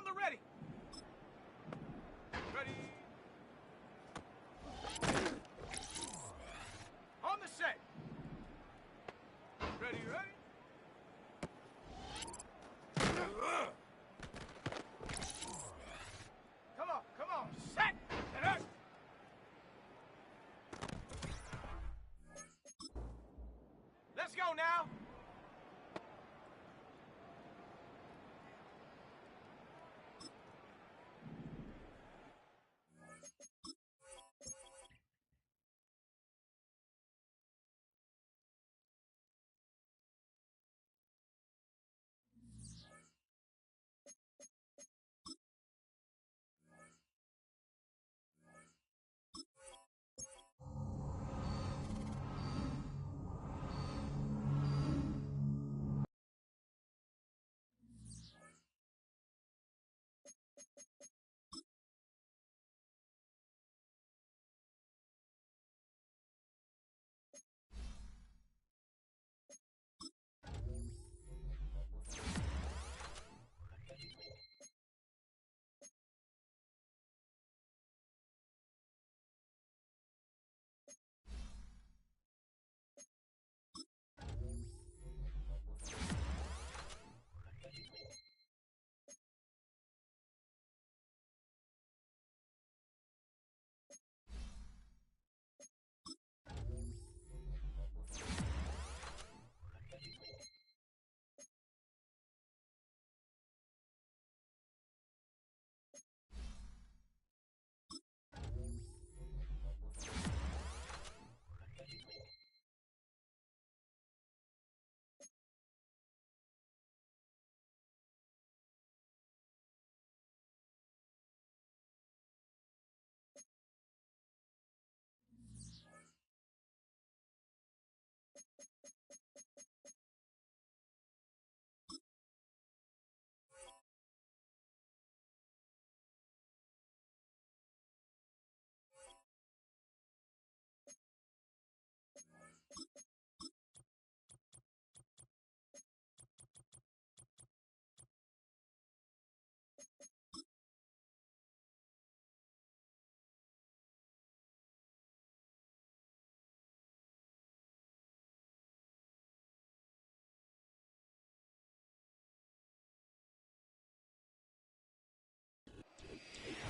On the ready. Ready. On the set. Ready, ready. Come on, set. And up. Let's go now.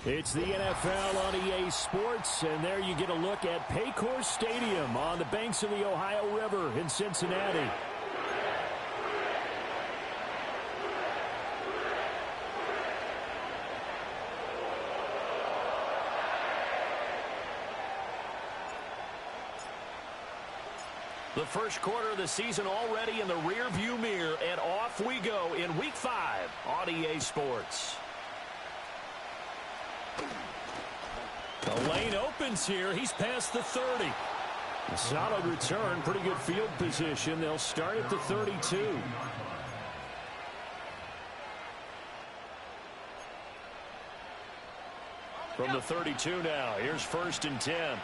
It's the NFL on EA Sports, and there you get a look at Paycor Stadium on the banks of the Ohio River in Cincinnati. The first quarter of the season already in the rear-view mirror, and off we go in Week 5 on EA Sports. The lane opens here. He's past the 30. A solid return, pretty good field position. They'll start at the 32. From the 32 now, here's 1st and 10.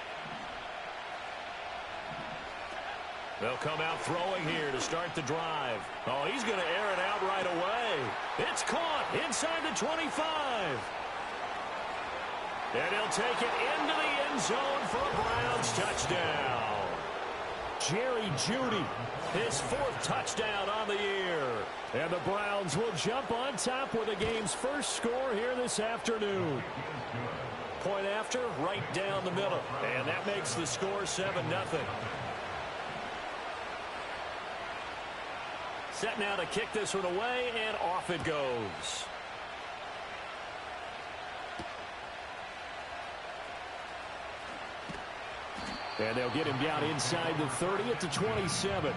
They'll come out throwing here to start the drive. Oh, he's going to air it out right away. It's caught inside the 25. And he'll take it into the end zone for a Browns touchdown. Jerry Jeudy, his 4th touchdown on the year. And the Browns will jump on top with the game's first score here this afternoon. Point after, right down the middle. And that makes the score 7-0. Set now to kick this one away, and off it goes. And they'll get him down inside the 30 at the 27.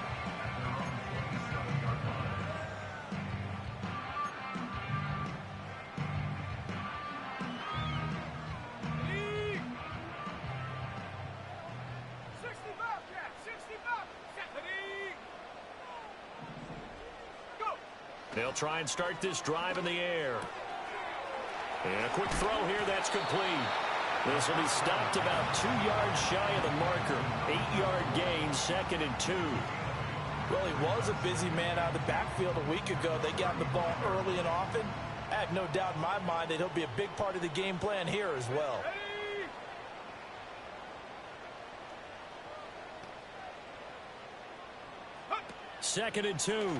They'll try and start this drive in the air. And a quick throw here, that's complete. This will be stopped about 2 yards shy of the marker. 8-yard gain, 2nd and 2. Well, he was a busy man out of the backfield a week ago. They got the ball early and often. I have no doubt in my mind that he'll be a big part of the game plan here as well. Second and 2.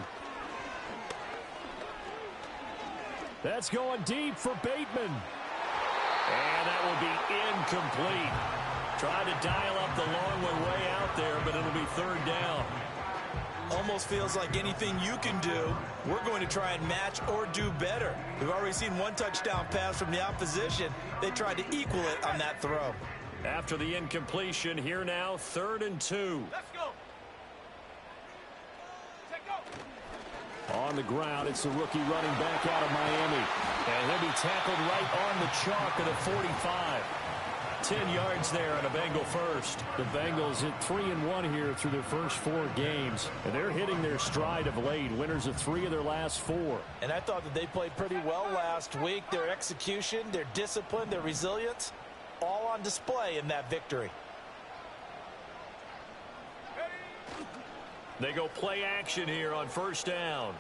That's going deep for Bateman. And that will be incomplete. Trying to dial up the long one way out there, but it'll be third down. Almost feels like anything you can do, we're going to try and match or do better. We've already seen one touchdown pass from the opposition. They tried to equal it on that throw. After the incompletion, here now, 3rd and 2. Let's go. On the ground, it's the rookie running back out of Miami. And he'll be tackled right on the chalk at the 45. 10 yards there on a Bengal first. The Bengals at 3-1 here through their first 4 games. And they're hitting their stride of late. Winners of 3 of their last 4. And I thought that they played pretty well last week. Their execution, their discipline, their resilience, all on display in that victory. They go play action here on first down.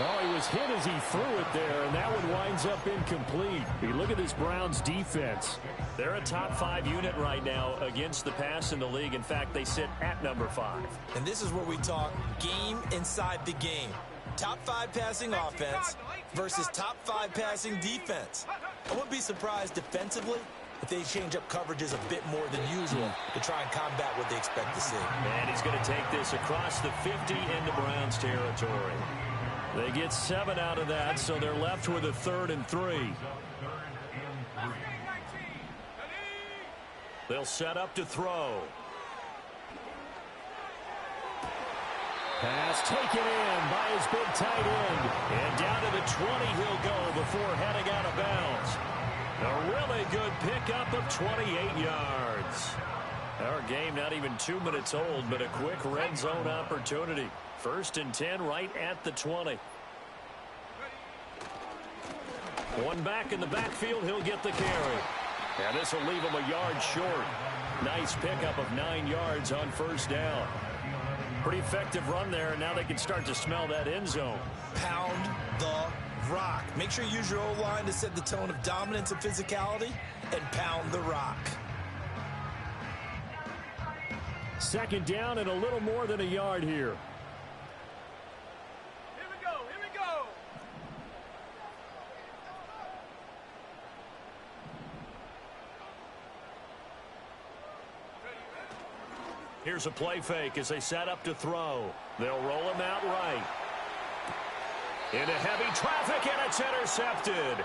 Oh, he was hit as he threw it there, and that one winds up incomplete. You look at this Browns defense. They're a top 5 unit right now against the pass in the league. In fact, they sit at number 5. And this is where we talk game inside the game. Top 5 passing offense versus top 5 passing defense. I wouldn't be surprised defensively if they change up coverages a bit more than usual to try and combat what they expect to see. And he's going to take this across the 50 into Browns territory. They get 7 out of that, so they're left with a 3rd and 3. They'll set up to throw. Pass taken in by his big tight end. And down to the 20 he'll go before heading out of bounds. A really good pickup of 28 yards. Our game not even 2 minutes old, but a quick red zone opportunity. 1st and 10 right at the 20. One back in the backfield, he'll get the carry. And this will leave him a yard short. Nice pickup of 9 yards on first down. Pretty effective run there, and now they can start to smell that end zone. Pound the rock. Make sure you use your O-line to set the tone of dominance and physicality, and pound the rock. 2nd down and a little more than a yard here. Here's a play fake as they set up to throw. They'll roll him out right. Into heavy traffic, and it's intercepted.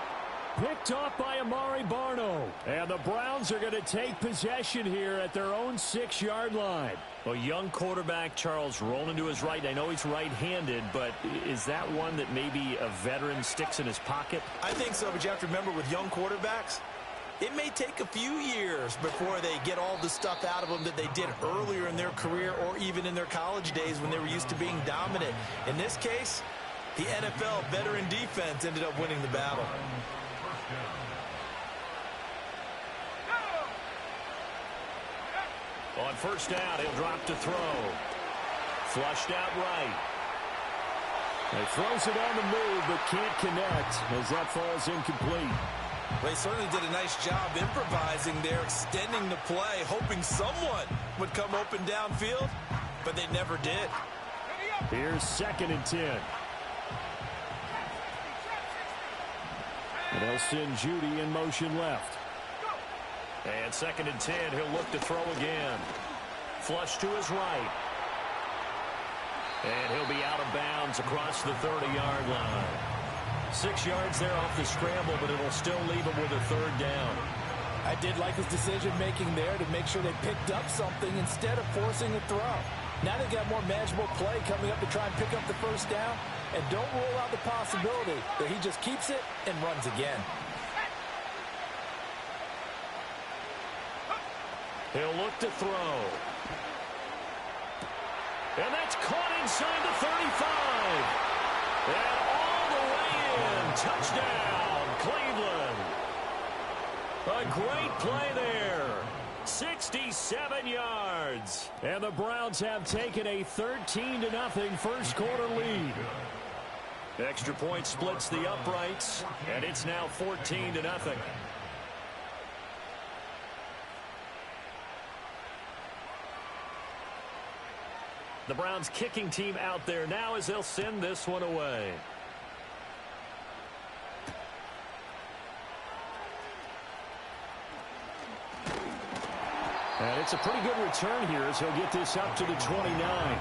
Picked off by Amari Barno. And the Browns are going to take possession here at their own 6-yard line. A young quarterback, Charles, rolling to his right. I know he's right-handed, but is that one that maybe a veteran sticks in his pocket? I think so, but you have to remember with young quarterbacks, it may take a few years before they get all the stuff out of them that they did earlier in their career or even in their college days when they were used to being dominant. In this case, the NFL veteran defense ended up winning the battle. On first down, he'll drop to throw. Flushed out right. He throws it on the move, but can't connect as that falls incomplete. Well, he certainly did a nice job improvising there, extending the play, hoping someone would come open downfield, but they never did. Here's 2nd and 10. And they'll send Judy in motion left. And 2nd and 10, he'll look to throw again. Flush to his right. And he'll be out of bounds across the 30-yard line. 6 yards there off the scramble, but it'll still leave him with a 3rd down. I did like his decision-making there to make sure they picked up something instead of forcing a throw. Now they've got more manageable play coming up to try and pick up the 1st down, and don't rule out the possibility that he just keeps it and runs again. He'll look to throw. And that's caught inside the 35. And all the way in. Touchdown, Cleveland. A great play there. 67 yards. And the Browns have taken a 13-0 first quarter lead. Extra point splits the uprights, and it's now 14-0. The Browns kicking team out there now as they'll send this one away. And it's a pretty good return here as he'll get this up to the 29.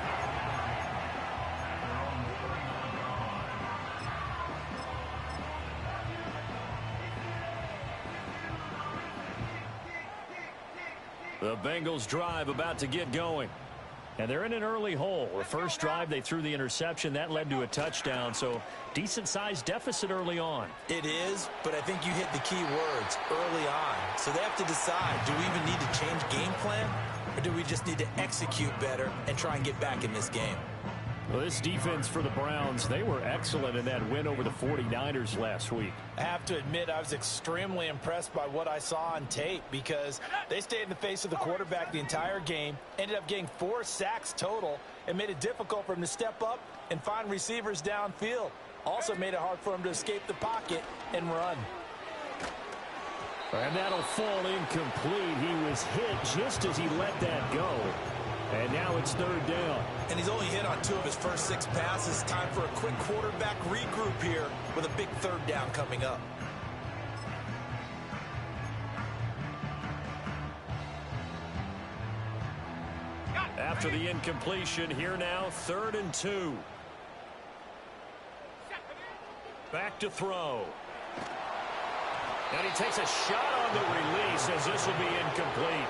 The Bengals drive about to get going. And they're in an early hole. The first drive, they threw the interception. That led to a touchdown. So decent-sized deficit early on. It is, but I think you hit the key words early on. So they have to decide, do we even need to change game plan? Or do we just need to execute better and try and get back in this game? Well, this defense for the Browns, they were excellent in that win over the 49ers last week. I have to admit, I was extremely impressed by what I saw on tape because they stayed in the face of the quarterback the entire game, ended up getting 4 sacks total, and made it difficult for him to step up and find receivers downfield. Also made it hard for him to escape the pocket and run. And that'll fall incomplete. He was hit just as he let that go. And now it's third down. And he's only hit on 2 of his first 6 passes. Time for a quick quarterback regroup here with a big third down coming up. After the incompletion, here now, 3rd and 2. Back to throw. And he takes a shot on the release as this will be incomplete.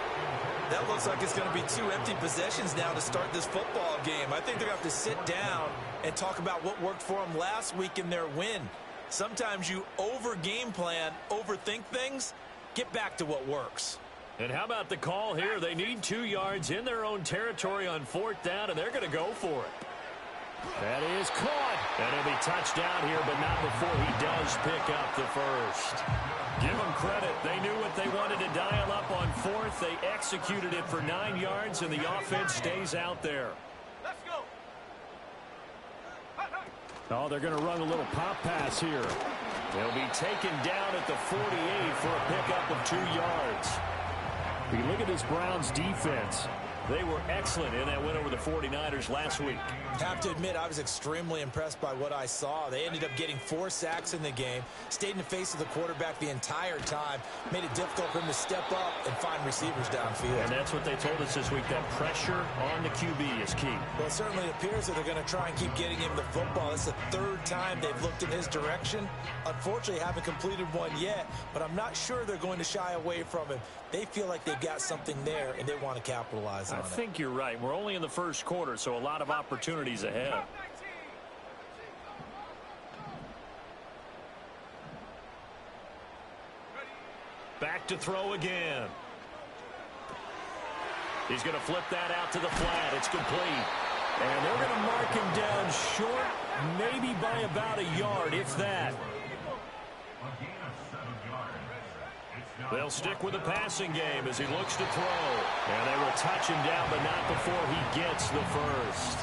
That looks like it's going to be 2 empty possessions now to start this football game. I think they're going to have to sit down and talk about what worked for them last week in their win. Sometimes you over-game plan, overthink things, get back to what works. And how about the call here? They need 2 yards in their own territory on 4th down, and they're going to go for it. That is caught. And it'll be touchdown here, but not before he does pick up the first. Give them credit. They knew what they wanted to dial up on 4th. They executed it for 9 yards, and the offense stays out there. Let's go. Oh, they're going to run a little pop pass here. They'll be taken down at the 48 for a pickup of 2 yards. If you look at this Browns defense, they were excellent in that win over the 49ers last week. Have to admit, I was extremely impressed by what I saw. They ended up getting 4 sacks in the game, stayed in the face of the quarterback the entire time, made it difficult for him to step up and find receivers downfield. And that's what they told us this week, that pressure on the QB is key. Well, it certainly appears that they're going to try and keep getting him the football. It's the 3rd time they've looked in his direction. Unfortunately, haven't completed one yet, but I'm not sure they're going to shy away from him. They feel like they've got something there, and they want to capitalize on it. I think you're right. We're only in the first quarter, so a lot of opportunities ahead. Back to throw again. He's going to flip that out to the flat. It's complete. And they're going to mark him down short, maybe by about a yard, if that. They'll stick with the passing game as he looks to throw. And they will touch him down, but not before he gets the first.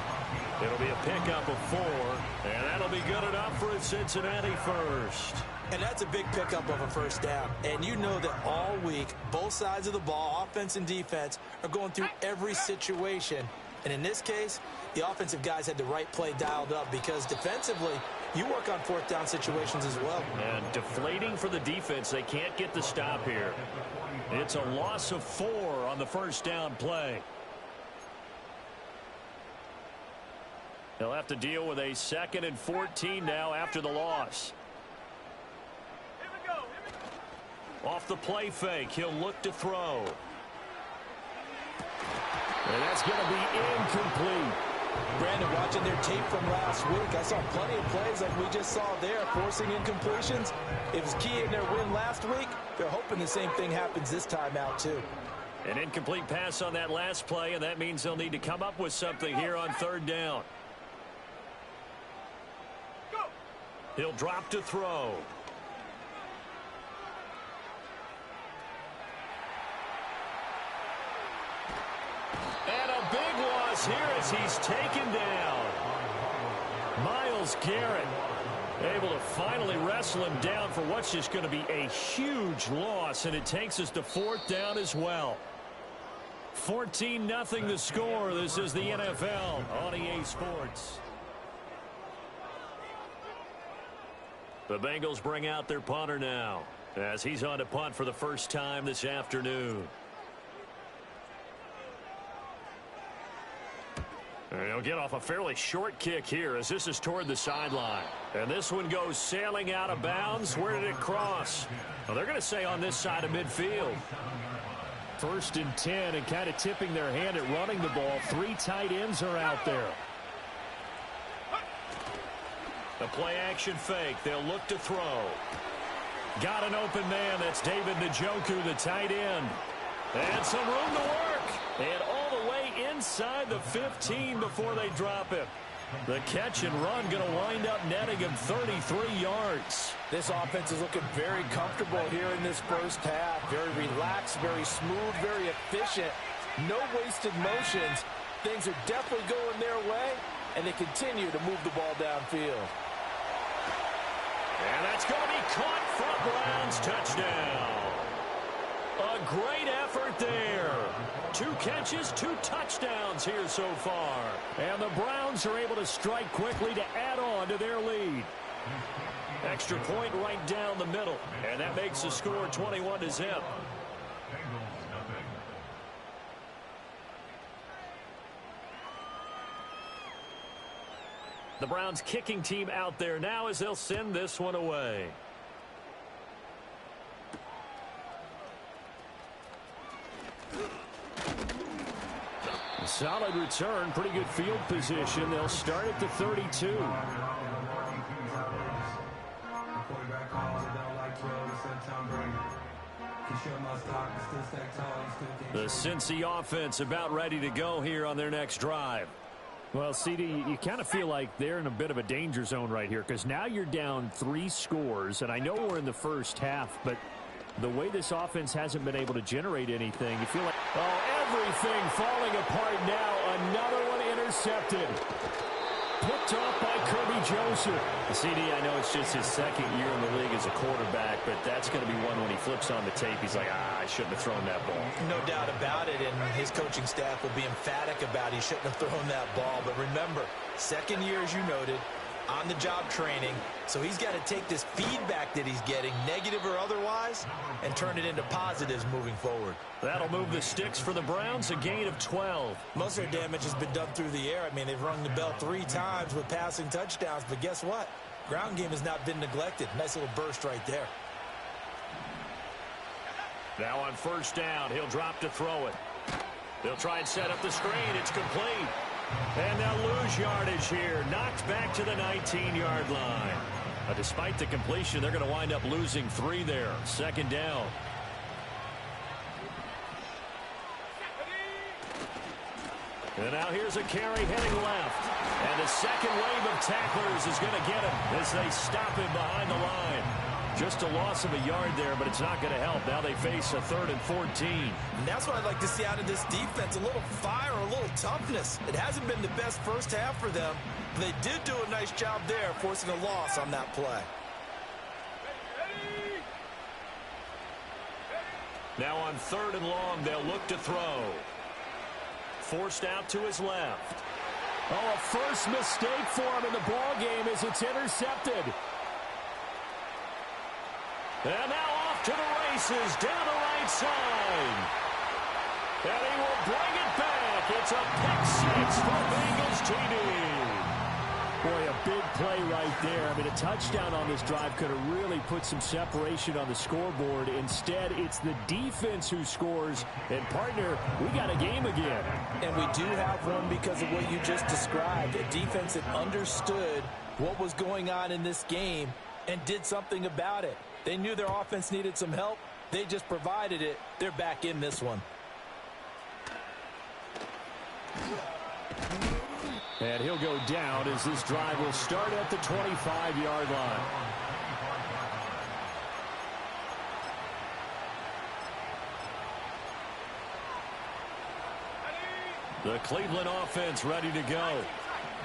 It'll be a pickup of 4, and that'll be good enough for a Cincinnati first. And that's a big pickup of a first down. And you know that all week, both sides of the ball, offense and defense, are going through every situation. And in this case, the offensive guys had the right play dialed up because defensively, you work on 4th down situations as well. And deflating for the defense. They can't get the stop here. It's a loss of 4 on the first down play. They'll have to deal with a 2nd and 14 now after the loss. Here we go. Off the play fake, he'll look to throw. And that's going to be incomplete. Brandon, watching their tape from last week, I saw plenty of plays like we just saw there, forcing incompletions. It was key in their win last week. They're hoping the same thing happens this time out, too. An incomplete pass on that last play, and that means they'll need to come up with something here on 3rd down. He'll drop to throw. And a big loss here as he's taken down. Miles Myles Garrett able to finally wrestle him down for what's just going to be a huge loss, and it takes us to 4th down as well. 14-0 the score. This is the NFL on EA Sports. The Bengals bring out their punter now as he's on to punt for the first time this afternoon. And he'll get off a fairly short kick here as this is toward the sideline. And this one goes sailing out of bounds. Where did it cross? Well, they're going to say on this side of midfield. 1st and 10, and kind of tipping their hand at running the ball. 3 tight ends are out there. The play action fake. They'll look to throw. Got an open man. That's David Njoku, the tight end. And some room to work. And all the way inside the 15 before they drop him. The catch and run going to wind up netting him 33 yards. This offense is looking very comfortable here in this first half. Very relaxed, very smooth, very efficient. No wasted motions. Things are definitely going their way, and they continue to move the ball downfield. And that's going to be caught for a Browns touchdown. A great effort there. 2 catches, 2 touchdowns here so far. And the Browns are able to strike quickly to add on to their lead. Extra point right down the middle. And that makes the score 21-0. The Browns kicking team out there now as they'll send this one away. A solid return, pretty good field position. They'll start at the 32. The Cincy offense about ready to go here on their next drive. Well, CD, you kind of feel like they're in a bit of a danger zone right here because now you're down 3 scores, and I know we're in the first half, but the way this offense hasn't been able to generate anything, you feel like... Oh, everything falling apart now. Another one intercepted. Picked off by Kirby Joseph. CD, I know it's just his 2nd year in the league as a quarterback, but that's going to be one when he flips on the tape. He's like, I shouldn't have thrown that ball. No doubt about it, and his coaching staff will be emphatic about he shouldn't have thrown that ball. But remember, 2nd year, as you noted, on-the-job training. So he's got to take this feedback that he's getting, negative or otherwise, and turn it into positives moving forward. That'll move the sticks for the Browns, a gain of 12. Most of their damage has been done through the air. I mean, they've rung the bell 3 times with passing touchdowns, but guess what? Ground game has not been neglected. Nice little burst right there. Now on 1st down, he'll drop to throw it. They'll try and set up the screen. It's complete. And they'll lose yardage here. Knocked back to the 19-yard line. Despite the completion, they're going to wind up losing 3 there. 2nd down. And now here's a carry heading left. And the second wave of tacklers is going to get him as they stop him behind the line. Just a loss of a yard there, but it's not going to help. Now they face a 3rd and 14. And that's what I'd like to see out of this defense. A little fire, a little toughness. It hasn't been the best first half for them. But they did do a nice job there, forcing a loss on that play. Now on 3rd and long, they'll look to throw. Forced out to his left. Oh, a first mistake for him in the ball game as it's intercepted. And now off to the races down the right side. And he will bring it back. It's a pick 6 for Bengals TD. Boy, a big play right there. I mean, a touchdown on this drive could have really put some separation on the scoreboard. Instead, it's the defense who scores. And, partner, we got a game again. And we do have one because of what you just described. A defense that understood what was going on in this game and did something about it. They knew their offense needed some help. They just provided it. They're back in this one. And he'll go down as this drive will start at the 25-yard line. The Cleveland offense ready to go.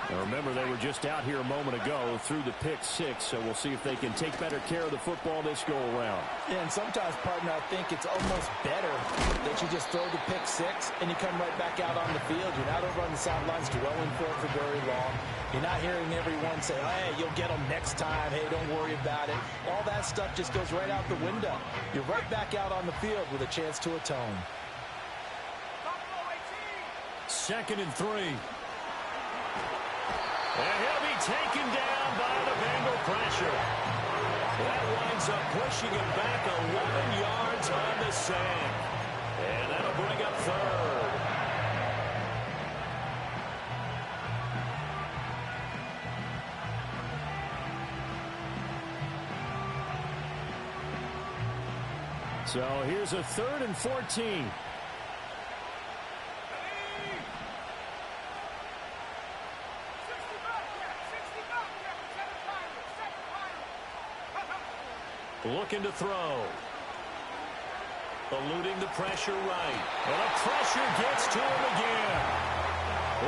Now remember, they were just out here a moment ago through the pick six, so we'll see if they can take better care of the football this go-around. Yeah, and sometimes, partner, I think it's almost better that you just throw the pick six and you come right back out on the field. You're not over on the sidelines dwelling for it for very long. You're not hearing everyone say, hey, you'll get them next time. Hey, don't worry about it. All that stuff just goes right out the window. You're right back out on the field with a chance to atone. 2nd and 3. And he'll be taken down by the Bengal pressure. That winds up pushing him back 11 yards on the sack. And that'll bring up 3rd. So here's a 3rd and 14. Looking to throw. Eluding the pressure right. And the pressure gets to him again.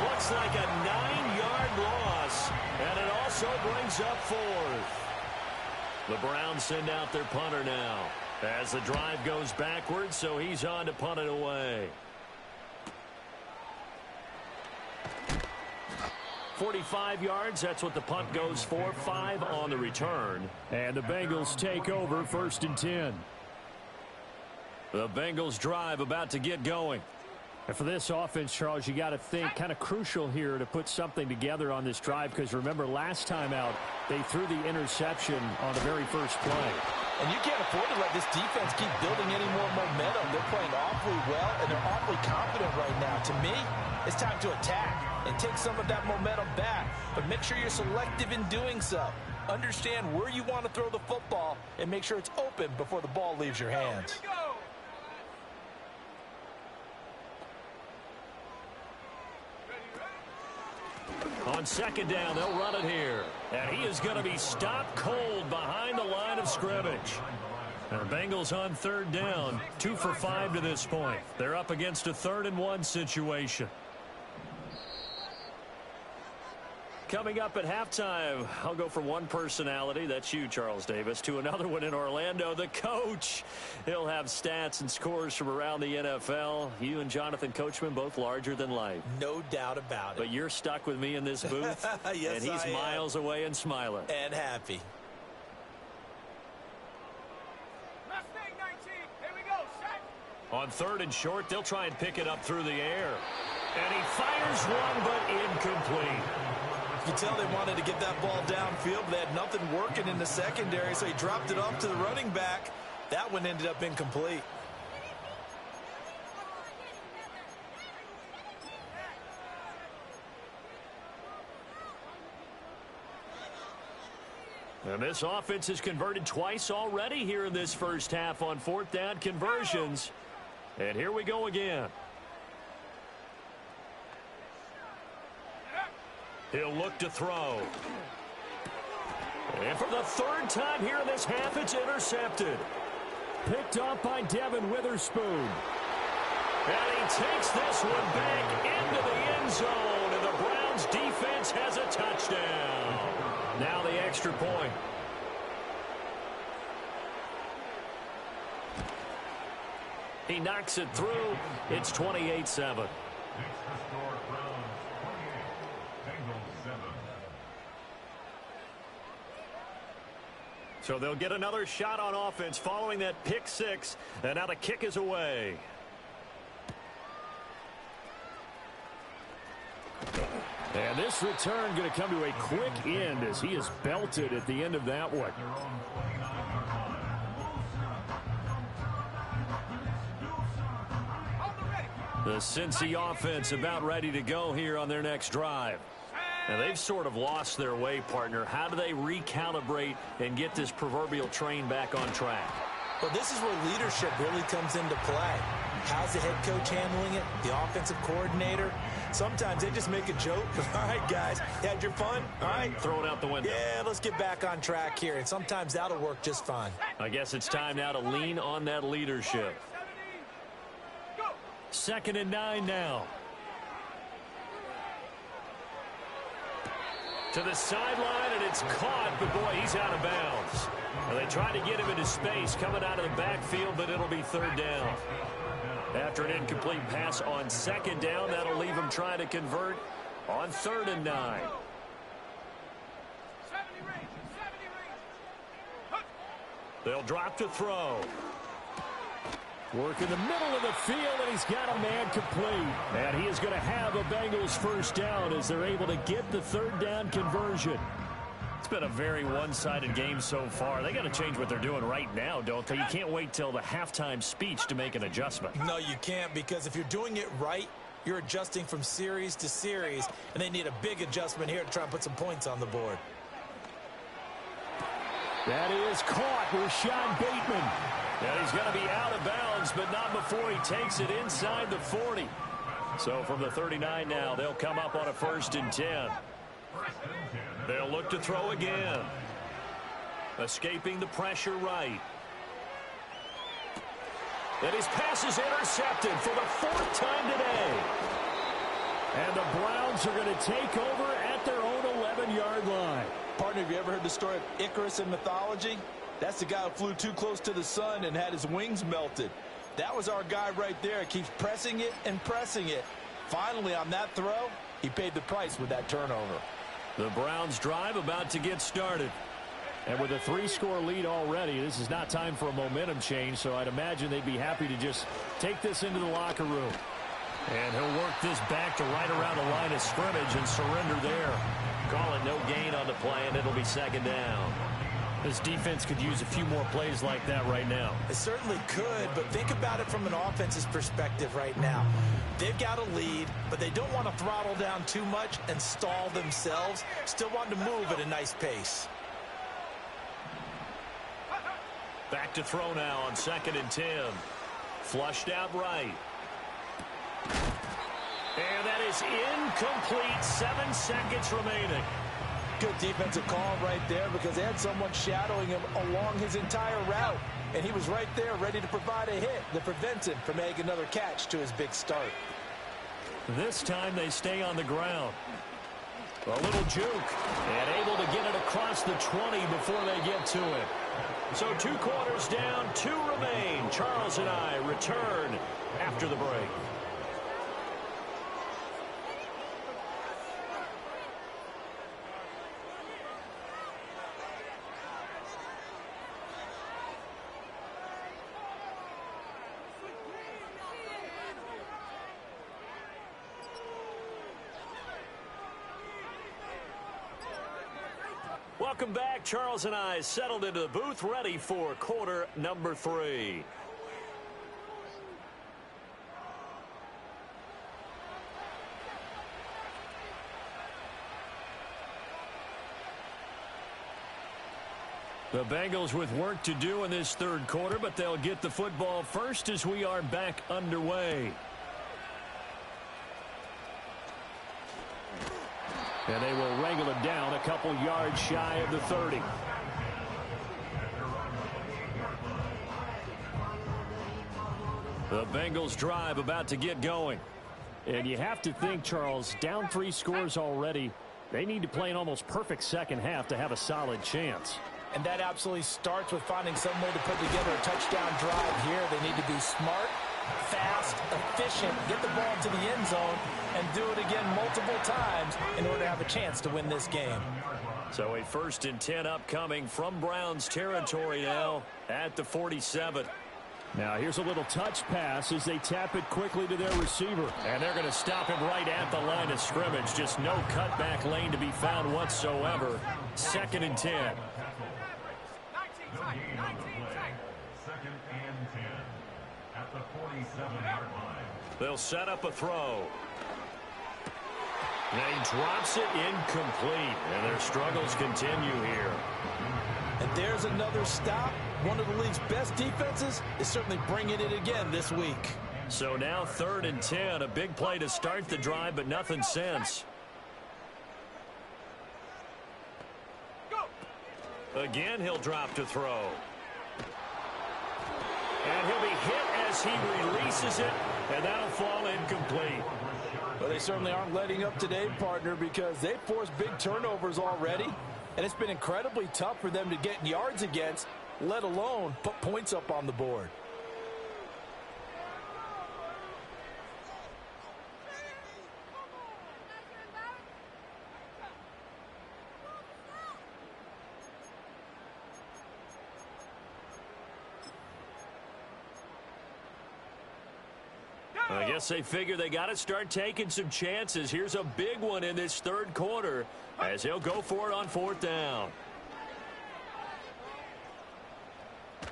Looks like a 9-yard loss. And it also brings up 4th. The Browns send out their punter now as the drive goes backwards, so he's on to punt it away. 45 yards, that's what the punt goes for. 5 on the return. And the Bengals take over 1st and 10. The Bengals drive about to get going. And for this offense, Charles, you got to think kind of crucial here to put something together on this drive, because remember last time out they threw the interception on the very first play. And you can't afford to let this defense keep building any more momentum. They're playing awfully well, and they're awfully confident right now. To me, it's time to attack and take some of that momentum back. But make sure you're selective in doing so. Understand where you want to throw the football and make sure it's open before the ball leaves your hands. On 2nd down, they'll run it here. And he is going to be stopped cold behind the line of scrimmage. And the Bengals on 3rd down, 2 for 5 to this point. They're up against a 3rd and 1 situation. Coming up at halftime, I'll go from one personality, that's you, Charles Davis, to another one in Orlando, the coach. He'll have stats and scores from around the NFL. You and Jonathan Coachman, both larger than life. No doubt about it. But you're stuck with me in this booth, yes, and he's miles away and smiling. And happy. Mustang 19, here we go, set. On 3rd and short, they'll try and pick it up through the air. And he fires one, but incomplete. You can tell they wanted to get that ball downfield, but they had nothing working in the secondary, so he dropped it off to the running back. That one ended up incomplete. And this offense has converted twice already here in this first half on 4th down conversions. And here we go again. He'll look to throw. And for the 3rd time here in this half, it's intercepted. Picked up by Devin Witherspoon. And he takes this one back into the end zone, and the Browns defense has a touchdown. Now the extra point. He knocks it through. It's 28-7. So they'll get another shot on offense following that pick 6, and now the kick is away. And this return going to come to a quick end as he is belted at the end of that one. The Cincy offense about ready to go here on their next drive. Now, they've sort of lost their way, partner. How do they recalibrate and get this proverbial train back on track? Well, this is where leadership really comes into play. How's the head coach handling it? The offensive coordinator? Sometimes they just make a joke. All right, guys, you had your fun? All right. Throw it out the window. Yeah, let's get back on track here. And sometimes that'll work just fine. I guess it's time now to lean on that leadership. 2nd and 9 now. To the sideline, and it's caught, but boy, he's out of bounds. Well, they tried to get him into space coming out of the backfield, but it'll be third down. After an incomplete pass on second down, that'll leave him trying to convert on 3rd and 9. They'll drop to throw. Work in the middle of the field, and he's got a man complete. And he is going to have a Bengals first down as they're able to get the 3rd down conversion. It's been a very one-sided game so far. They got to change what they're doing right now, don't they? You can't wait till the halftime speech to make an adjustment. No, you can't, because if you're doing it right, you're adjusting from series to series, and they need a big adjustment here to try and put some points on the board. That is caught with Sean Bateman. Yeah, he's going to be out of bounds, but not before he takes it inside the 40. So from the 39 now, they'll come up on a 1st and 10. They'll look to throw again. Escaping the pressure right. And his pass is intercepted for the 4th time today. And the Browns are going to take over at their own 11-yard line. Partner, have you ever heard the story of Icarus in mythology? That's the guy who flew too close to the sun and had his wings melted. That was our guy right there. Keeps pressing it and pressing it. Finally, on that throw, he paid the price with that turnover. The Browns drive about to get started. And with a 3-score lead already, this is not time for a momentum change, so I'd imagine they'd be happy to just take this into the locker room. And he'll work this back to right around the line of scrimmage and surrender there. Call it no gain on the play, and it'll be 2nd down. This defense could use a few more plays like that right now. It certainly could, but think about it from an offense's perspective right now. They've got a lead, but they don't want to throttle down too much and stall themselves. Still want to move at a nice pace. Back to throw now on 2nd and 10. Flushed out right. And that is incomplete. 7 seconds remaining. Good defensive call right there because they had someone shadowing him along his entire route. And he was right there ready to provide a hit that prevents him from making another catch to his big start. This time they stay on the ground. A little juke. And able to get it across the 20 before they get to it. So 2 quarters down, 2 remain. Charles and I return after the break. Welcome back. Charles and I settled into the booth, ready for quarter number 3. The Bengals with work to do in this 3rd quarter, but they'll get the football first as we are back underway. And they will wrangle it down a couple yards shy of the 30. The Bengals drive about to get going. And you have to think, Charles, down 3 scores already. They need to play an almost perfect second half to have a solid chance. And that absolutely starts with finding some way to put together a touchdown drive here. They need to be smart, fast, efficient, get the ball to the end zone, and do it again multiple times in order to have a chance to win this game. So a 1st and 10 upcoming from Browns territory now at the 47. Now here's a little touch pass as they tap it quickly to their receiver. And they're going to stop him right at the line of scrimmage. Just no cutback lane to be found whatsoever. 2nd and 10. 19 tight. 2nd and 10 at the 47-yard line. They'll set up a throw. And he drops it incomplete. And their struggles continue here. And there's another stop. One of the league's best defenses is certainly bringing it again this week. So now 3rd and 10. A big play to start the drive, but nothing since. Again, he'll drop to throw. And he'll be hit as he releases it, and that'll fall incomplete. Well, they certainly aren't letting up today, partner, because they've forced big turnovers already, and it's been incredibly tough for them to get yards against, let alone put points up on the board. I guess they figure they got to start taking some chances. Here's a big one in this third quarter as he'll go for it on fourth down.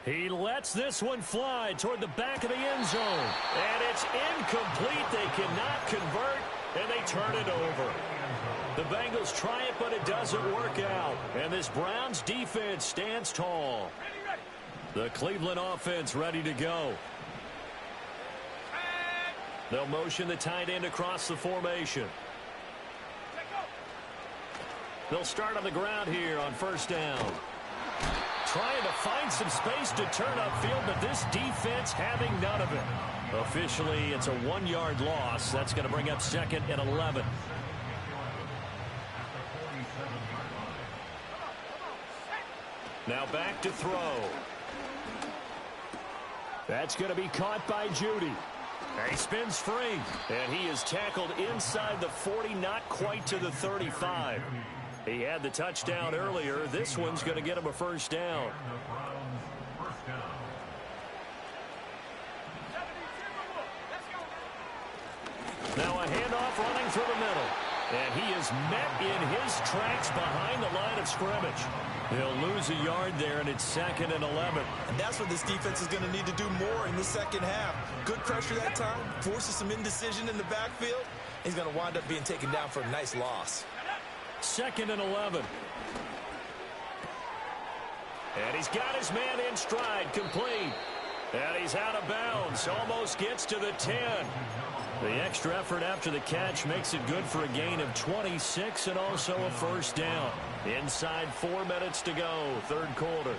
He lets this one fly toward the back of the end zone. And it's incomplete. They cannot convert, and they turn it over. The Bengals try it, but it doesn't work out. And this Browns defense stands tall. The Cleveland offense ready to go. They'll motion the tight end across the formation. They'll start on the ground here on first down. Trying to find some space to turn upfield, but this defense having none of it. Officially, it's a 1-yard loss. That's going to bring up 2nd and 11. Now back to throw. That's going to be caught by Judy. He spins free, and he is tackled inside the 40, not quite to the 35. He had the touchdown earlier. This one's going to get him a first down. Now a handoff running through the middle. And he is met in his tracks behind the line of scrimmage. He'll lose a yard there, and it's 2nd and 11. And that's what this defense is going to need to do more in the second half. Good pressure that time, forces some indecision in the backfield. He's going to wind up being taken down for a nice loss. 2nd and 11. And he's got his man in stride, complete. And he's out of bounds, almost gets to the 10. The extra effort after the catch makes it good for a gain of 26 and also a first down. Inside 4 minutes to go, third quarter.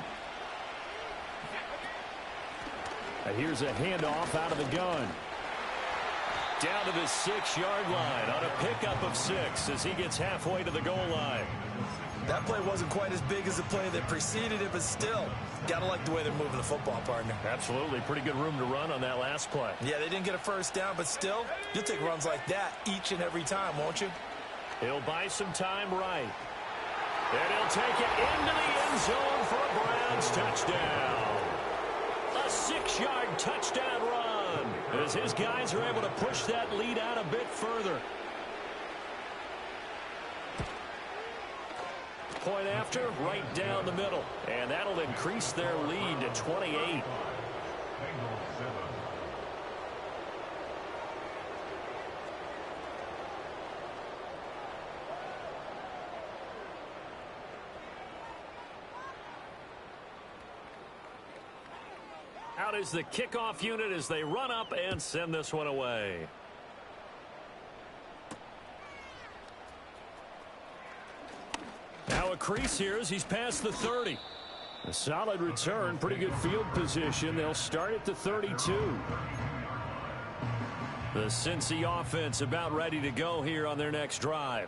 And here's a handoff out of the gun. Down to the 6-yard line on a pickup of 6 as he gets halfway to the goal line. That play wasn't quite as big as the play that preceded it, but still, got to like the way they're moving the football, partner. Absolutely. Pretty good room to run on that last play. Yeah, they didn't get a first down, but still, you'll take runs like that each and every time, won't you? He'll buy some time right. And he'll take it into the end zone for a Browns touchdown. A 6-yard touchdown run as his guys are able to push that lead out a bit further. Point after, right down the middle. And that'll increase their lead to 28. Out is the kickoff unit as they run up and send this one away. Now a crease here as he's past the 30. A solid return, pretty good field position. They'll start at the 32. The Cincy offense about ready to go here on their next drive.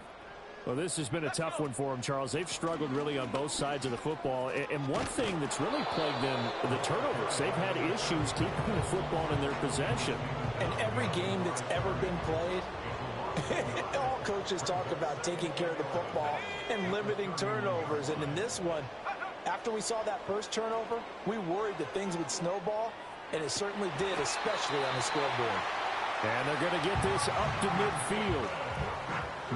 Well, this has been a tough one for them, Charles. They've struggled really on both sides of the football. And one thing that's really plagued them, the turnovers. They've had issues keeping the football in their possession. And every game that's ever been played, all coaches talk about taking care of the football and limiting turnovers. And in this one, after we saw that first turnover, we worried that things would snowball, and it certainly did, especially on the scoreboard. And they're going to get this up to midfield.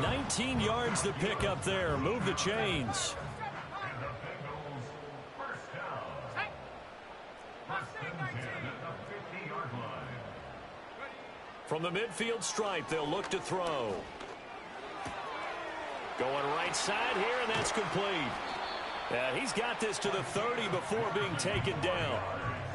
19 yards to pick up there. Move the chains. From the midfield stripe, they'll look to throw. Going right side here, and that's complete. He's got this to the 30 before being taken down.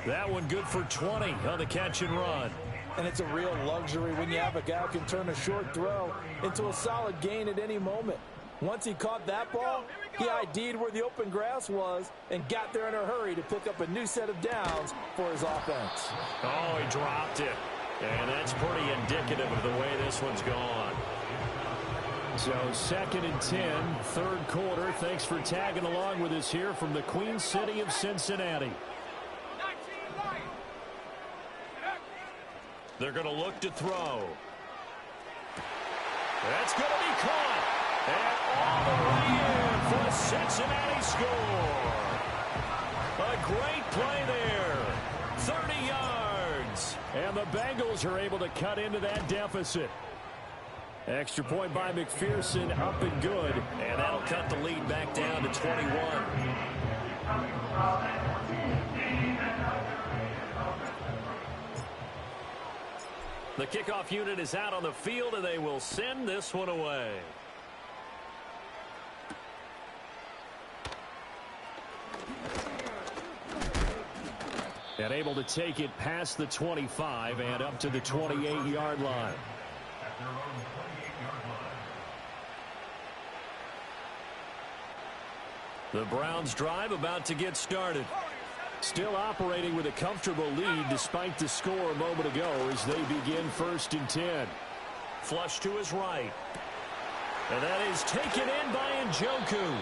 That one good for 20 on the catch and run. And it's a real luxury when you have a guy who can turn a short throw into a solid gain at any moment. Once he caught that ball, he ID'd where the open grass was and got there in a hurry to pick up a new set of downs for his offense. Oh, he dropped it. And that's pretty indicative of the way this one's gone. So 2nd and 10, third quarter. Thanks for tagging along with us here from the Queen City of Cincinnati. They're going to look to throw. That's going to be caught. And all the way in for a Cincinnati score. A great play there. 30 yards. And the Bengals are able to cut into that deficit. Extra point by McPherson, up and good. And that'll cut the lead back down to 21. The kickoff unit is out on the field, and they will send this one away. And able to take it past the 25 and up to the 28-yard line. At their own 28-yard line. The Browns drive about to get started. Still operating with a comfortable lead despite the score a moment ago as they begin 1st and 10. Flush to his right. And that is taken in by Njoku.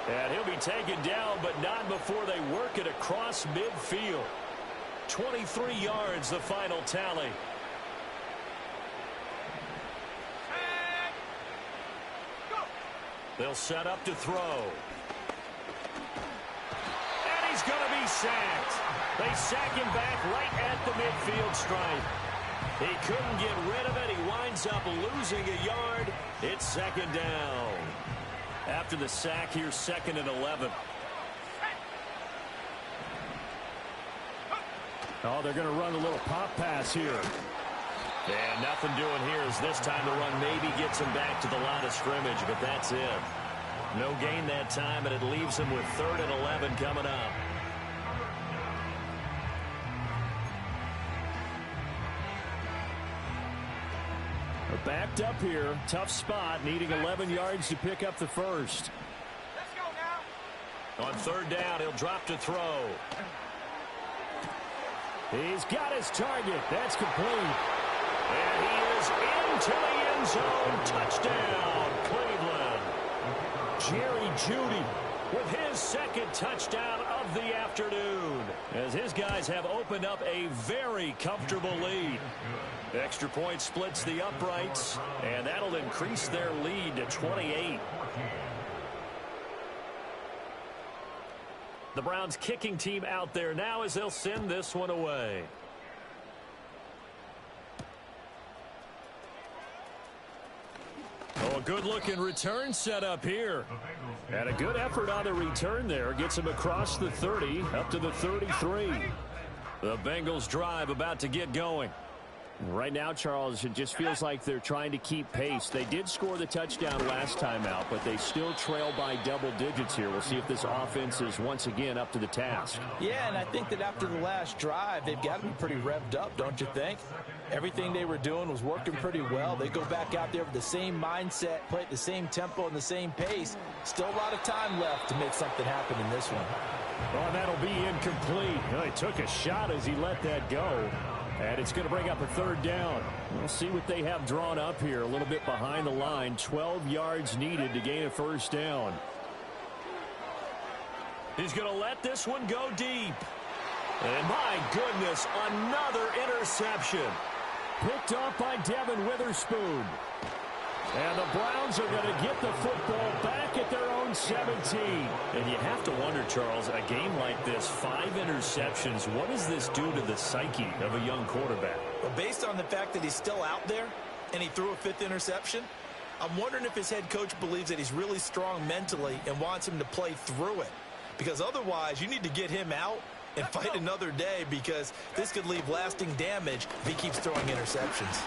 And he'll be taken down, but not before they work it across midfield. 23 yards, the final tally. They'll set up to throw. He's going to be sacked. They sack him back right at the midfield stripe. He couldn't get rid of it. He winds up losing a yard. It's 2nd down. After the sack, here's 2nd and 11. Oh, they're going to run a little pop pass here. And nothing doing here as this time the run maybe gets him back to the line of scrimmage, but that's it. No gain that time, and it leaves him with 3rd and 11 coming up. They're backed up here. Tough spot, needing 11 yards to pick up the first. Let's go now. On 3rd down, he'll drop to throw. He's got his target. That's complete. And he is into the end zone. Touchdown, Cleveland. Jerry Jeudy with his 2nd touchdown of the afternoon, as his guys have opened up a very comfortable lead. Extra point splits the uprights, and that'll increase their lead to 28. The Browns kicking team out there now as they'll send this one away. Oh, a good-looking return set up here. And a good effort on the return there. Gets him across the 30, up to the 33. The Bengals drive about to get going. Right now, Charles, it just feels like they're trying to keep pace. They did score the touchdown last time out, but they still trail by double digits here. We'll see if this offense is once again up to the task. Yeah, and I think that after the last drive, they've got to be pretty revved up, don't you think? Everything they were doing was working pretty well. They go back out there with the same mindset, play at the same tempo and the same pace. Still a lot of time left to make something happen in this one. Oh, that'll be incomplete. Oh, he took a shot as he let that go. And it's going to bring up a 3rd down. We'll see what they have drawn up here. A little bit behind the line. 12 yards needed to gain a 1st down. He's going to let this one go deep. And my goodness, another interception. Picked off by Devin Witherspoon. And the Browns are going to get the football back at their own 17. And you have to wonder, Charles, a game like this, 5 interceptions, what does this do to the psyche of a young quarterback? Well, based on the fact that he's still out there and he threw a 5th interception, I'm wondering if his head coach believes that he's really strong mentally and wants him to play through it. Because otherwise, you need to get him out and fight another day, because this could leave lasting damage if he keeps throwing interceptions.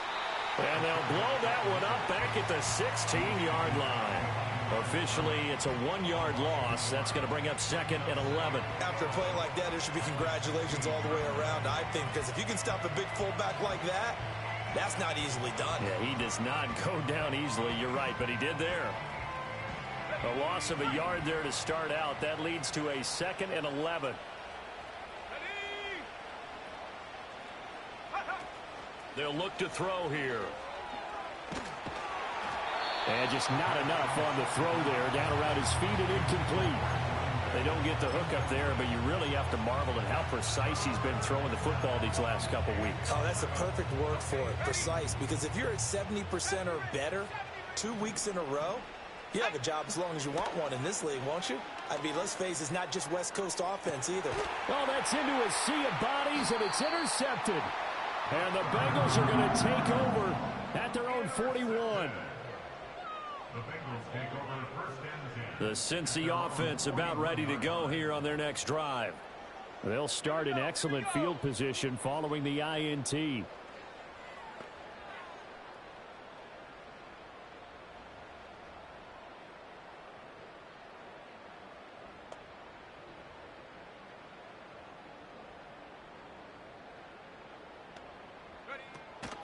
And they'll blow that one up back at the 16-yard line. Officially, it's a 1-yard loss. That's going to bring up 2nd and 11. After a play like that, there should be congratulations all the way around, I think, because if you can stop a big fullback like that, that's not easily done. Yeah, he does not go down easily. You're right, but he did there. A loss of a yard there to start out. That leads to a 2nd and 11. They'll look to throw here. And just not enough on the throw there. Down around his feet and incomplete. They don't get the hook up there, but you really have to marvel at how precise he's been throwing the football these last couple weeks. Oh, that's the perfect word for it, precise. Because if you're at 70% or better 2 weeks in a row, you have a job as long as you want one in this league, won't you? I mean, let's face it, it's not just West Coast offense either. Well, that's into a sea of bodies, and it's intercepted. And the Bengals are going to take over at their own 41. The Bengals take over first and 10. The Cincy offense about ready to go here on their next drive. They'll start in excellent field position following the INT.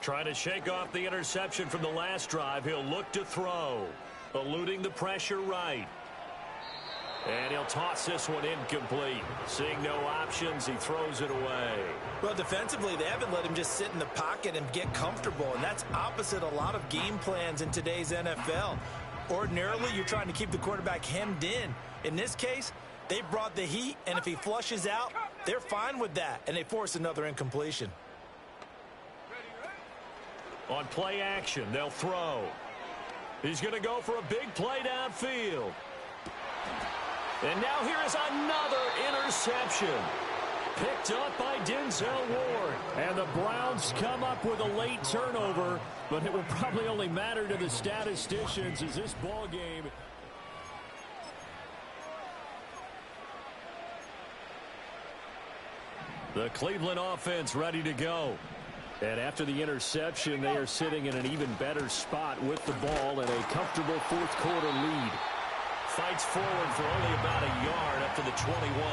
Trying to shake off the interception from the last drive. He'll look to throw. Eluding the pressure right. And he'll toss this one incomplete. Seeing no options, he throws it away. Well, defensively, they haven't let him just sit in the pocket and get comfortable, and that's opposite a lot of game plans in today's NFL. Ordinarily, you're trying to keep the quarterback hemmed in. In this case, they brought the heat, and if he flushes out, they're fine with that, and they force another incompletion. On play action, they'll throw. He's going to go for a big play downfield. And now here is another interception. Picked up by Denzel Ward. And the Browns come up with a late turnover, but it will probably only matter to the statisticians as this ball game. The Cleveland offense ready to go. And after the interception, they are sitting in an even better spot with the ball and a comfortable fourth quarter lead. Fights forward for only about a yard up to the 21.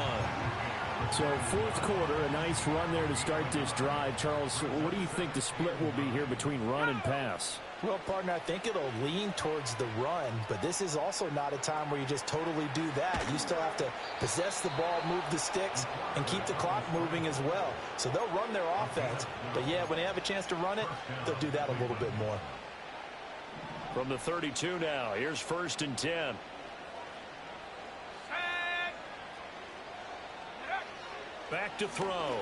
So fourth quarter, a nice run there to start this drive. Charles, what do you think the split will be here between run and pass? Well, partner, I think it'll lean towards the run, but this is also not a time where you just totally do that. You still have to possess the ball, move the sticks, and keep the clock moving as well. So they'll run their offense, but yeah, when they have a chance to run it, they'll do that a little bit more. From the 32 now, here's 1st and 10. Back to throw.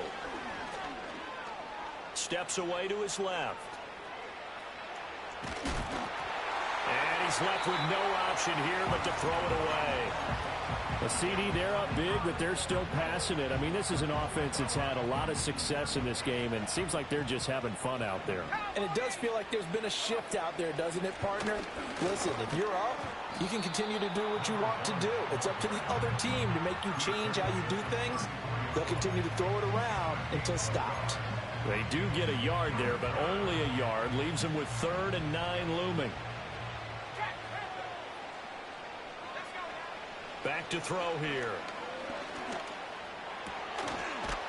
Steps away to his left. And he's left with no option here but to throw it away. A CD, they're up big, but they're still passing it. I mean, this is an offense that's had a lot of success in this game, and it seems like they're just having fun out there. And it does feel like there's been a shift out there, doesn't it, partner? Listen, if you're up, you can continue to do what you want to do. It's up to the other team to make you change how you do things. They'll continue to throw it around until stopped. They do get a yard there, but only a yard. Leaves them with 3rd and 9 looming. Back to throw here.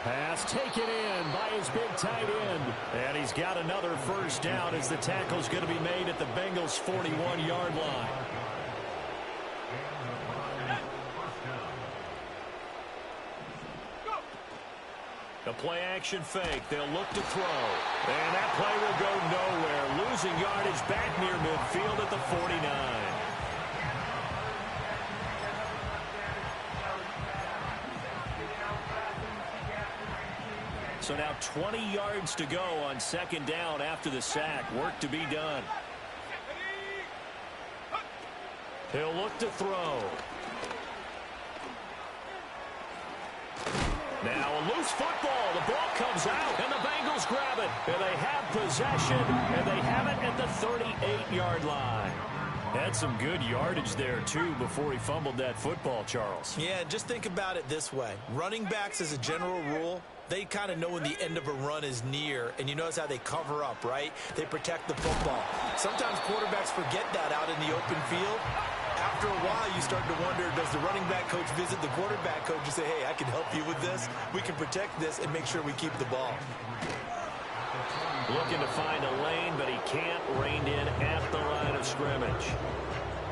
Pass taken in by his big tight end. And he's got another first down as the tackle's going to be made at the Bengals' 41-yard line. A play-action fake. They'll look to throw. And that play will go nowhere. Losing yardage back near midfield at the 49. So now 20 yards to go on 2nd down after the sack. Work to be done. He'll look to throw. Now a loose football. The ball comes out, and the Bengals grab it. And they have possession, and they have it at the 38-yard line. Had some good yardage there, too, before he fumbled that football, Charles. Yeah, just think about it this way. Running backs, as a general rule, they kind of know when the end of a run is near, and you notice how they cover up, right? They protect the football. Sometimes quarterbacks forget that out in the open field. After a while, you start to wonder, does the running back coach visit the quarterback coach and say, hey, I can help you with this. We can protect this and make sure we keep the ball. Looking to find a lane, but he can't rein in at the line of scrimmage.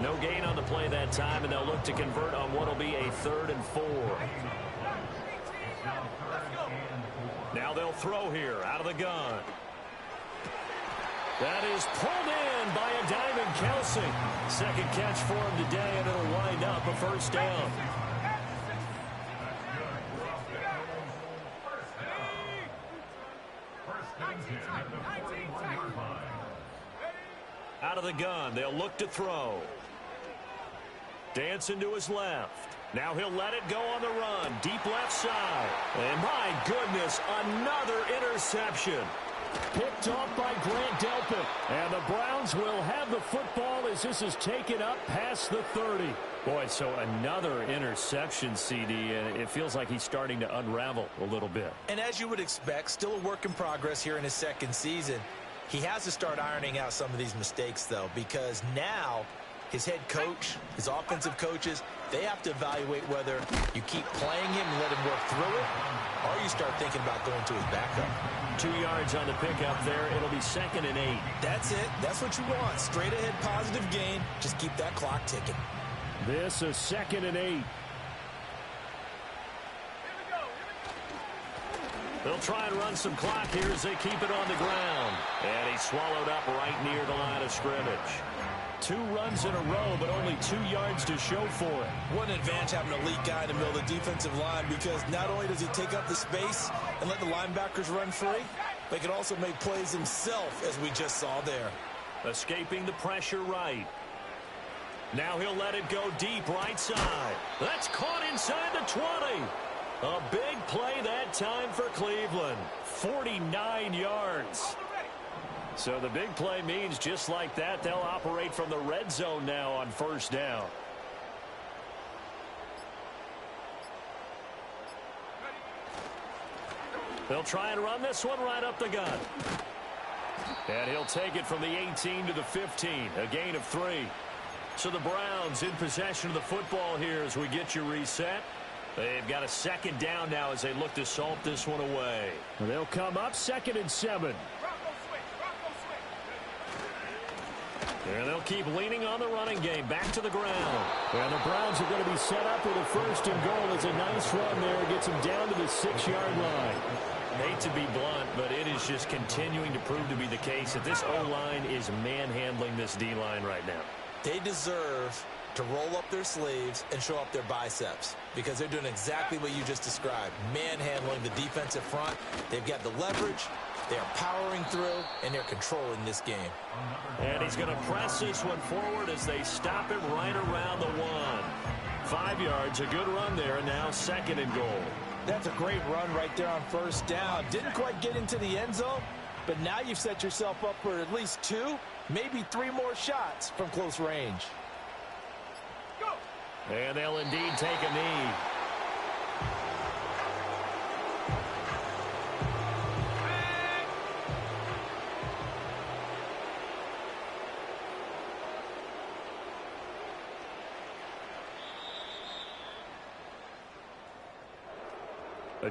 No gain on the play that time, and they'll look to convert on what will be a 3rd and 4. Now they'll throw here out of the gun. That is pulled in by a diving Kelsey. Second catch for him today, and it'll wind up a first down. Out of the gun, they'll look to throw. Dancing to his left. Now he'll let it go on the run. Deep left side. And my goodness, another interception. Picked off by Grant Delpit. And the Browns will have the football as this is taken up past the 30. Boy, so another interception, CD, and it feels like he's starting to unravel a little bit. And as you would expect, still a work in progress here in his second season. He has to start ironing out some of these mistakes, though, because now his head coach, his offensive coaches, they have to evaluate whether you keep playing him and let him work through it, or you start thinking about going to his backup. 2 yards on the pickup there. It'll be 2nd and 8. That's it. That's what you want. Straight ahead positive gain. Just keep that clock ticking. This is 2nd and 8. They'll try and run some clock here as they keep it on the ground. And he's swallowed up right near the line of scrimmage. 2 runs in a row, but only 2 yards to show for it. What an advantage having an elite guy in the middle of the defensive line, because not only does he take up the space and let the linebackers run free, but he can also make plays himself, as we just saw there. Escaping the pressure right. Now he'll let it go deep right side. That's caught inside the 20. A big play that time for Cleveland. 49 yards. So the big play means just like that, they'll operate from the red zone now on first down. They'll try and run this one right up the gut. And he'll take it from the 18 to the 15. A gain of 3. So the Browns in possession of the football here as we get you reset. They've got a 2nd down now as they look to salt this one away. They'll come up 2nd and 7. And they'll keep leaning on the running game. Back to the ground. And the Browns are going to be set up with a 1st and goal. It's a nice run there. Gets them down to the 6-yard line. Hate to be blunt, but it is just continuing to prove to be the case that this O-line is manhandling this D-line right now. They deserve to roll up their sleeves and show up their biceps, because they're doing exactly what you just described, manhandling the defensive front. They've got the leverage, they're powering through, and they're controlling this game. And he's going to press this one forward as they stop him right around the 1. 5 yards, a good run there, and now 2nd and goal. That's a great run right there on first down. Didn't quite get into the end zone, but now you've set yourself up for at least 2, maybe 3 more shots from close range. And they'll indeed take a knee.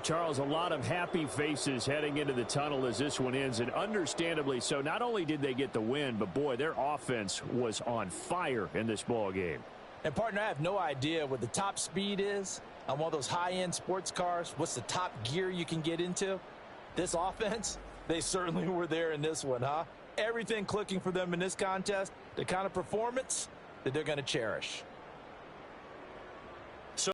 Charles, a lot of happy faces heading into the tunnel as this one ends, and understandably so. Not only did they get the win, but boy, their offense was on fire in this ball game. And, partner, I have no idea what the top speed is on one of those high-end sports cars. What's the top gear you can get into? This offense, they certainly were there in this one, huh? Everything clicking for them in this contest, the kind of performance that they're going to cherish.